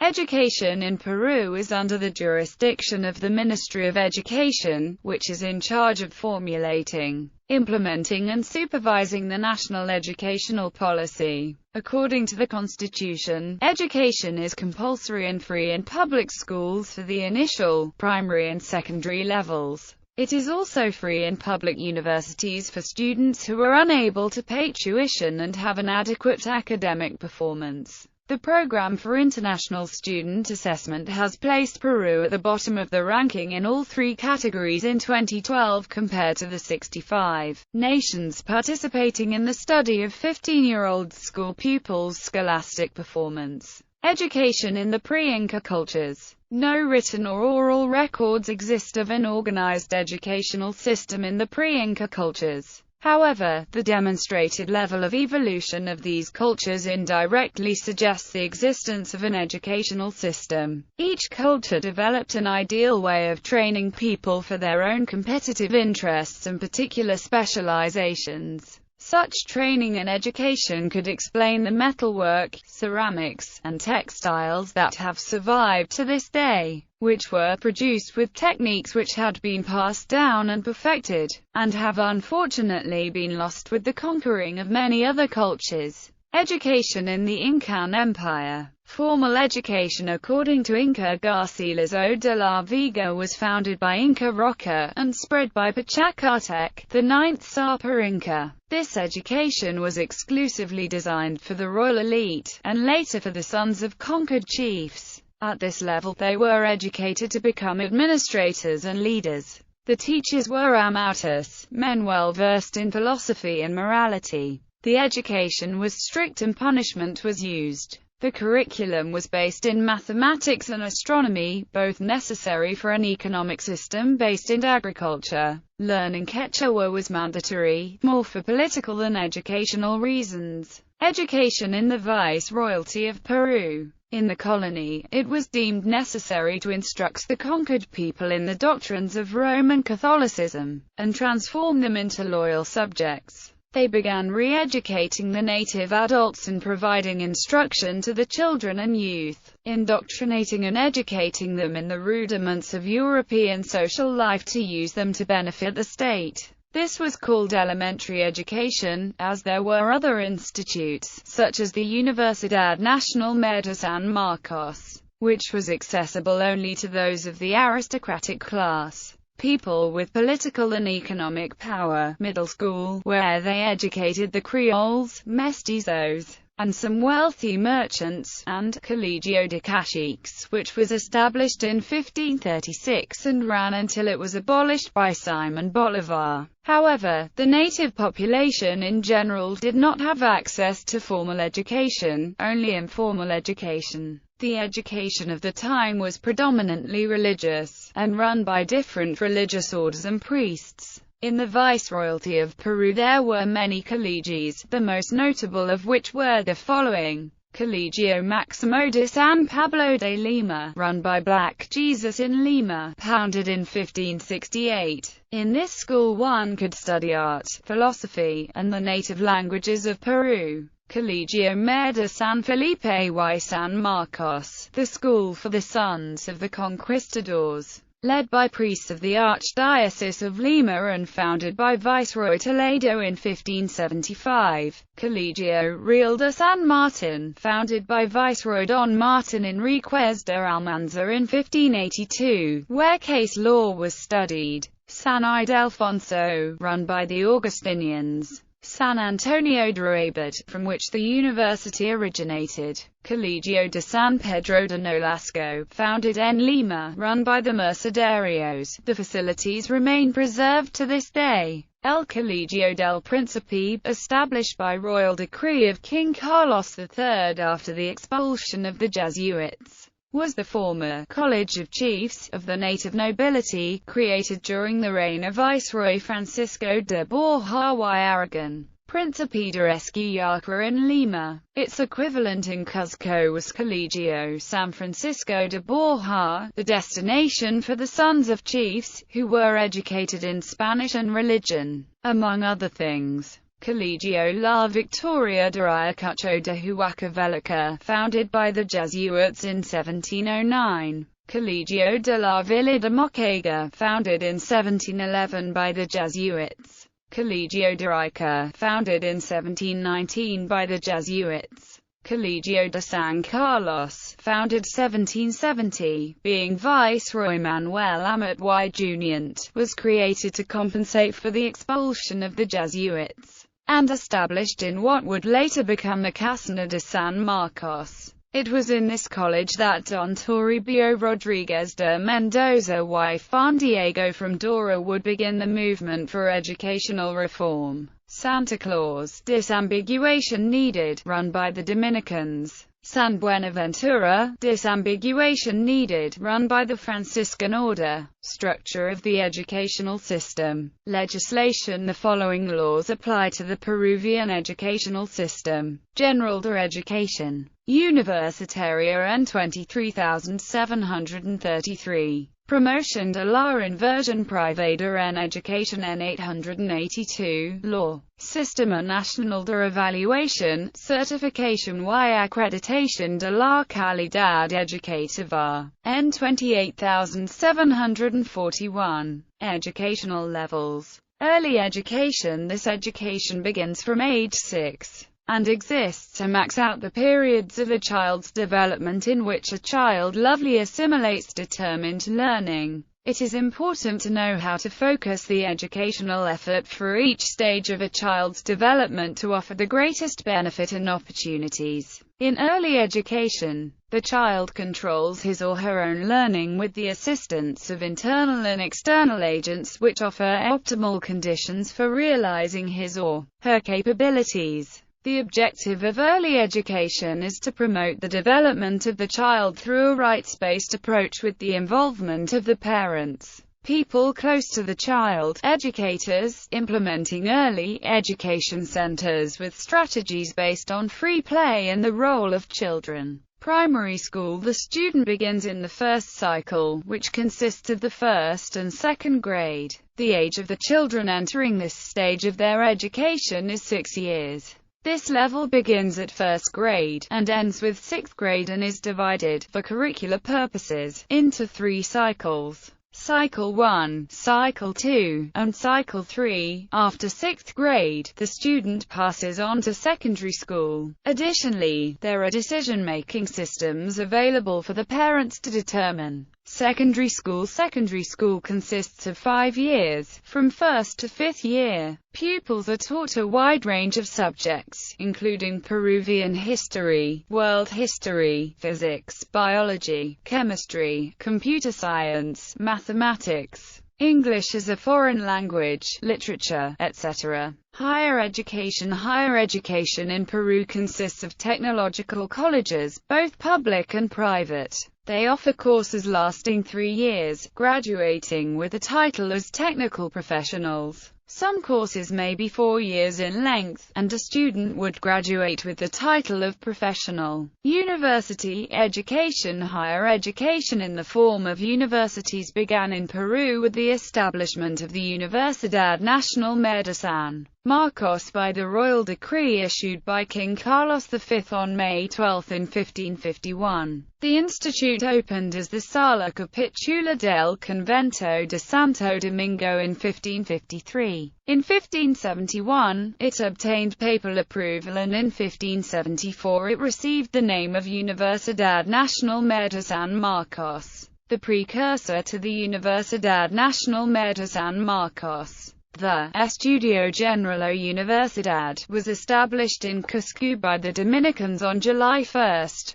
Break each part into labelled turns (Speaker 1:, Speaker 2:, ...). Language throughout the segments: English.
Speaker 1: Education in Peru is under the jurisdiction of the Ministry of Education, which is in charge of formulating, implementing and supervising the national educational policy. According to the Constitution, education is compulsory and free in public schools for the initial, primary and secondary levels. It is also free in public universities for students who are unable to pay tuition and have an adequate academic performance. The Program for International Student Assessment has placed Peru at the bottom of the ranking in all three categories in 2012 compared to the 65 nations participating in the study of 15-year-old school pupils' scholastic performance. Education in the pre-Inca cultures. No written or oral records exist of an organized educational system in the pre-Inca cultures. However, the demonstrated level of evolution of these cultures indirectly suggests the existence of an educational system. Each culture developed an ideal way of training people for their own competitive interests and particular specializations. Such training and education could explain the metalwork, ceramics, and textiles that have survived to this day, which were produced with techniques which had been passed down and perfected, and have unfortunately been lost with the conquering of many other cultures. Education in the Incan Empire. Formal education according to Inca Garcilaso de la Vega was founded by Inca Roca, and spread by Pachacatec, the 9th Sapa Inca. This education was exclusively designed for the royal elite, and later for the sons of conquered chiefs. At this level they were educated to become administrators and leaders. The teachers were amautas, men well versed in philosophy and morality. The education was strict and punishment was used. The curriculum was based in mathematics and astronomy, both necessary for an economic system based in agriculture. Learning Quechua was mandatory, more for political than educational reasons. Education in the Viceroyalty of Peru. In the colony, it was deemed necessary to instruct the conquered people in the doctrines of Roman Catholicism, and transform them into loyal subjects. They began re-educating the native adults and providing instruction to the children and youth, indoctrinating and educating them in the rudiments of European social life to use them to benefit the state. This was called elementary education, as there were other institutes, such as the Universidad Nacional de San Marcos, which was accessible only to those of the aristocratic class. People with political and economic power. Middle school, where they educated the Creoles, mestizos, and some wealthy merchants, and Colegio de Caciques, which was established in 1536 and ran until it was abolished by Simon Bolivar. However, the native population in general did not have access to formal education, only informal education. The education of the time was predominantly religious, and run by different religious orders and priests. In the Viceroyalty of Peru there were many colleges, the most notable of which were the following. Colegio Máximo de San Pablo de Lima, run by Black Jesus in Lima, founded in 1568. In this school one could study art, philosophy, and the native languages of Peru. Colegio Mayor de San Felipe y San Marcos, the school for the sons of the conquistadors, led by priests of the Archdiocese of Lima and founded by Viceroy Toledo in 1575. Colegio Real de San Martin, founded by Viceroy Don Martin Enriquez de Almanza in 1582, where case law was studied. San Ildefonso, run by the Augustinians. San Antonio de Rabat, from which the university originated. Colegio de San Pedro de Nolasco, founded en Lima, run by the Mercedarios. The facilities remain preserved to this day. El Colegio del Príncipe, established by royal decree of King Carlos III after the expulsion of the Jesuits, was the former College of Chiefs of the native nobility, created during the reign of Viceroy Francisco de Borja y Aragon, Príncipe de Esquiaca in Lima. Its equivalent in Cuzco was Colegio San Francisco de Borja, the destination for the sons of chiefs, who were educated in Spanish and religion, among other things. Colegio La Victoria de Ayacucho de Huaca Velica, founded by the Jesuits in 1709. Colegio de la Villa de Moquegua, founded in 1711 by the Jesuits. Colegio de Ica, founded in 1719 by the Jesuits. Colegio de San Carlos, founded 1770, being Viceroy Manuel Amat y Junyent, was created to compensate for the expulsion of the Jesuits, and established in what would later become the Casona de San Marcos. It was in this college that Don Toribio Rodriguez de Mendoza y Juan Diego from Dora would begin the movement for educational reform. Santa Claus, disambiguation needed, run by the Dominicans. San Buenaventura, disambiguation needed, run by the Franciscan order. Structure of the educational system. Legislation. The following laws apply to the Peruvian educational system. General de Education. Universitaria N 23,733. Promotion de la Inversión Privada en Educación N 882. Law. Sistema Nacional de Evaluación, Certification y Acreditación de la Calidad Educativa. N 28,741. Educational levels. Early education. This education begins from age 6. And exists to max out the periods of a child's development in which a child lovely assimilates determined learning. It is important to know how to focus the educational effort for each stage of a child's development to offer the greatest benefit and opportunities. In early education, the child controls his or her own learning with the assistance of internal and external agents which offer optimal conditions for realizing his or her capabilities. The objective of early education is to promote the development of the child through a rights-based approach with the involvement of the parents, people close to the child, educators, implementing early education centers with strategies based on free play and the role of children. Primary school. The student begins in the first cycle, which consists of the first and second grade. The age of the children entering this stage of their education is 6 years. This level begins at first grade, and ends with 6th grade and is divided, for curricular purposes, into 3 cycles. Cycle 1, Cycle 2, and Cycle 3. After 6th grade, the student passes on to secondary school. Additionally, there are decision-making systems available for the parents to determine. Secondary school. Secondary school consists of 5 years, from 1st to 5th year. Pupils are taught a wide range of subjects, including Peruvian history, world history, physics, biology, chemistry, computer science, mathematics, English as a foreign language, literature, etc. Higher education. Higher education in Peru consists of technological colleges, both public and private. They offer courses lasting 3 years, graduating with a title as technical professionals. Some courses may be 4 years in length, and a student would graduate with the title of professional. University education. Higher education in the form of universities began in Peru with the establishment of the Universidad Nacional de San Marcos by the royal decree issued by King Carlos V on May 12 in 1551. The institute opened as the Sala Capitular del Convento de Santo Domingo in 1553. In 1571, it obtained papal approval, and in 1574 it received the name of Universidad Nacional de San Marcos, the precursor to the Universidad Nacional de San Marcos. The Estudio General o Universidad was established in Cusco by the Dominicans on July 1,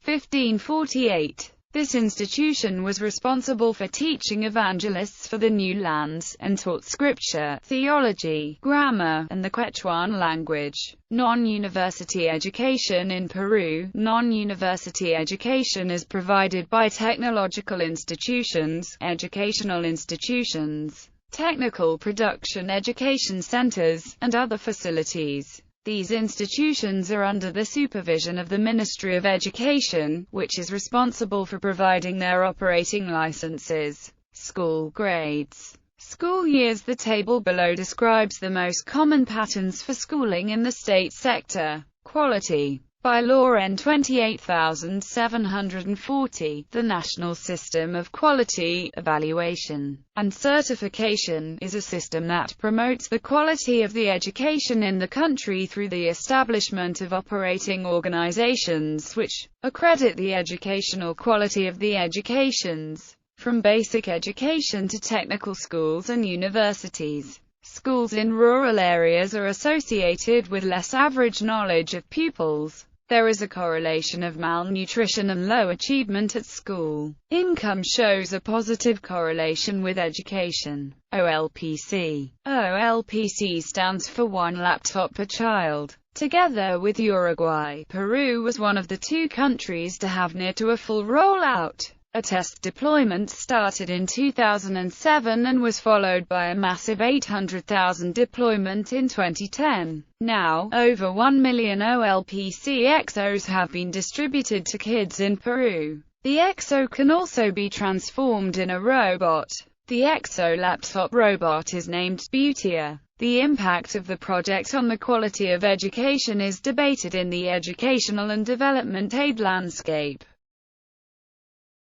Speaker 1: 1548. This institution was responsible for teaching evangelists for the new lands, and taught scripture, theology, grammar, and the Quechuan language. Non-university education in Peru. Non-university education is provided by technological institutions, educational institutions, technical production education centers, and other facilities. These institutions are under the supervision of the Ministry of Education, which is responsible for providing their operating licenses. School grades. School years. The table below describes the most common patterns for schooling in the state sector. Quality. By Law N. 28740, the National System of Quality, Evaluation, and Certification is a system that promotes the quality of the education in the country through the establishment of operating organizations which accredit the educational quality of the educations, from basic education to technical schools and universities. Schools in rural areas are associated with less average knowledge of pupils. There is a correlation of malnutrition and low achievement at school. Income shows a positive correlation with education. OLPC. OLPC stands for one laptop per child. Together with Uruguay, Peru was one of the two countries to have near to a full rollout. A test deployment started in 2007 and was followed by a massive 800,000 deployment in 2010. Now, over 1 million OLPC EXOs have been distributed to kids in Peru. The EXO can also be transformed in a robot. The EXO laptop robot is named Beautia. The impact of the project on the quality of education is debated in the educational and development aid landscape.